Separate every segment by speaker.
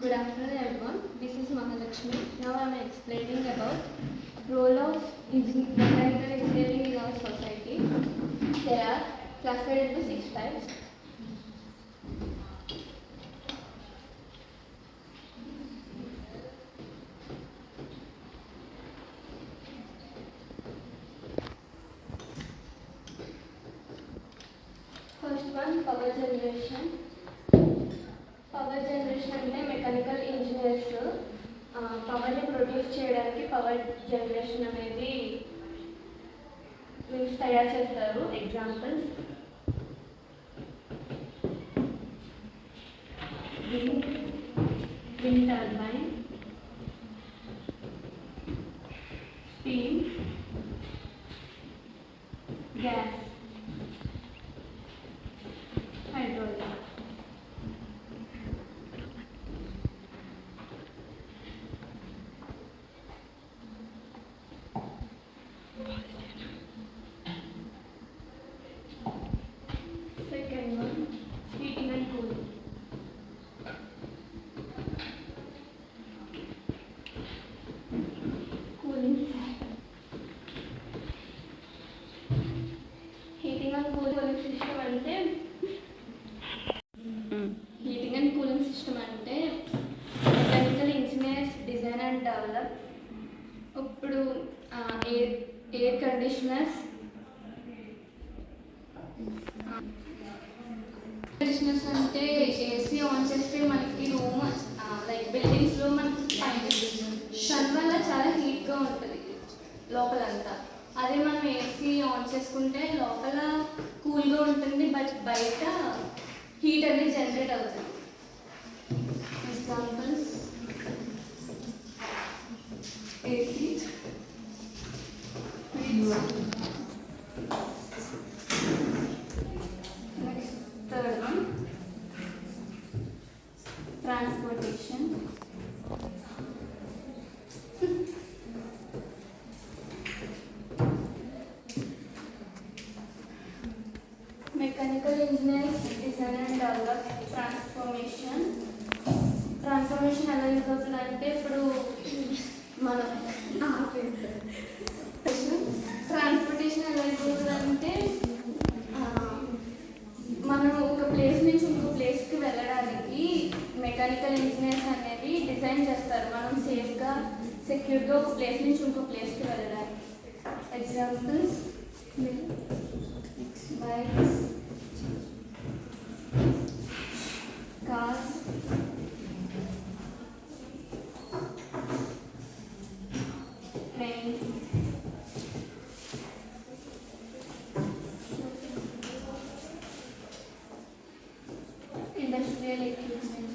Speaker 1: Good afternoon everyone. This is Mahalakshmi. Now I am explaining about role of mechanical engineering in our society. There are classified into 6 types. First one, power generation. Power generation అంటే mechanical engineers పవర్ని produce చేయడానికి power generation అనేది means తయారు చేస్తారు. Examples wind turbine, steam, gas, hydrogen. Second one, heating and cooling. Cooling. Heating and cooling system అంటే mechanical engineers design and develop. ఇప్పుడు air conditioners అంటే AC on చేస్తే మనకి రూమ్ లైక్ బిల్డింగ్స్లో మనకి సన్ వల్ల చాలా హీట్గా ఉంటుంది లోపలంతా. అదే మనం ఏసీ ఆన్ చేసుకుంటే లోపల కూల్గా ఉంటుంది, బట్ బయట హీట్ అనేది జనరేట్ అవుతుంది. Examples AC, third one, transportation. Mechanical engineers design and develop transformation. Transformation ఎలా యూజ్ అవుతుందంటే ఇప్పుడు మనం ట్రాన్స్పోర్టేషన్ ఎలా యూజ్ అవుతుందంటే మనం ఒక ప్లేస్ నుంచి ఇంకో ప్లేస్కి వెళ్ళడానికి మెకానికల్ ఇంజనీర్స్ అనేది డిజైన్ చేస్తారు, మనం సేఫ్గా సెక్యూర్గా ఒక ప్లేస్ నుంచి ఇంకో ప్లేస్కి వెళ్ళడానికి. Examples bikes, cars, trains, industrial equipment.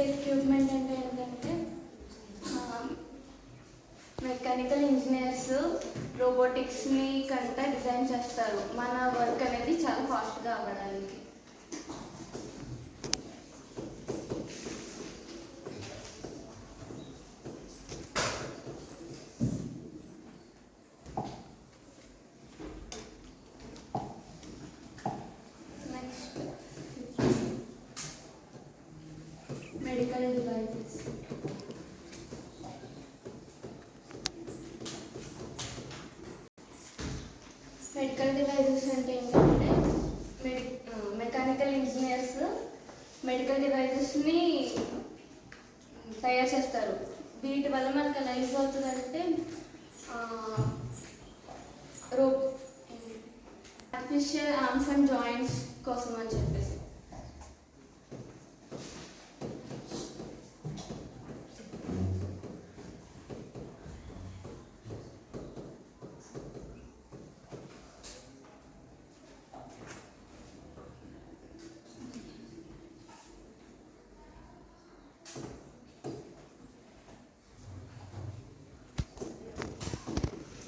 Speaker 1: Equipment అంటే ఏంటంటే మెకానికల్ ఇంజనీర్స్ రోబోటిక్స్ని కంటే డిజైన్ చేస్తారు మన వర్క్ అనేది చాలా ఫాస్ట్గా అవ్వడానికి. Next medical devices. Medical devices అంటే ఏంటంటే మెకానికల్ ఇంజనీర్స్ మెడికల్ డివైజెస్ని తయారు చేస్తారు. వీటి వల్ల మనకు ఎలా యూజ్ అవుతుందంటే ఆర్టిఫిషియల్ ఆర్మ్స్ అండ్ జాయింట్స్ కోసం అని చెప్పేసి.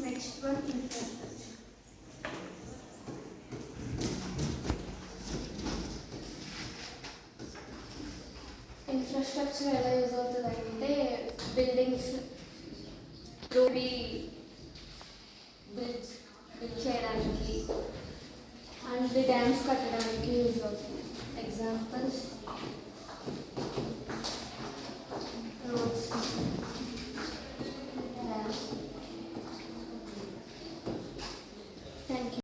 Speaker 1: Next one, infrastructure. ఇన్ఫ్రాస్ట్రక్చర్ ఎలా యూజ్ అవుతుంది అంటే బిల్డింగ్స్ రోబీ బిల్డ్ చేయడానికి అండ్ డ్యామ్స్ కట్టడానికి యూజ్ అవుతుంది. ఎగ్జాంపుల్స్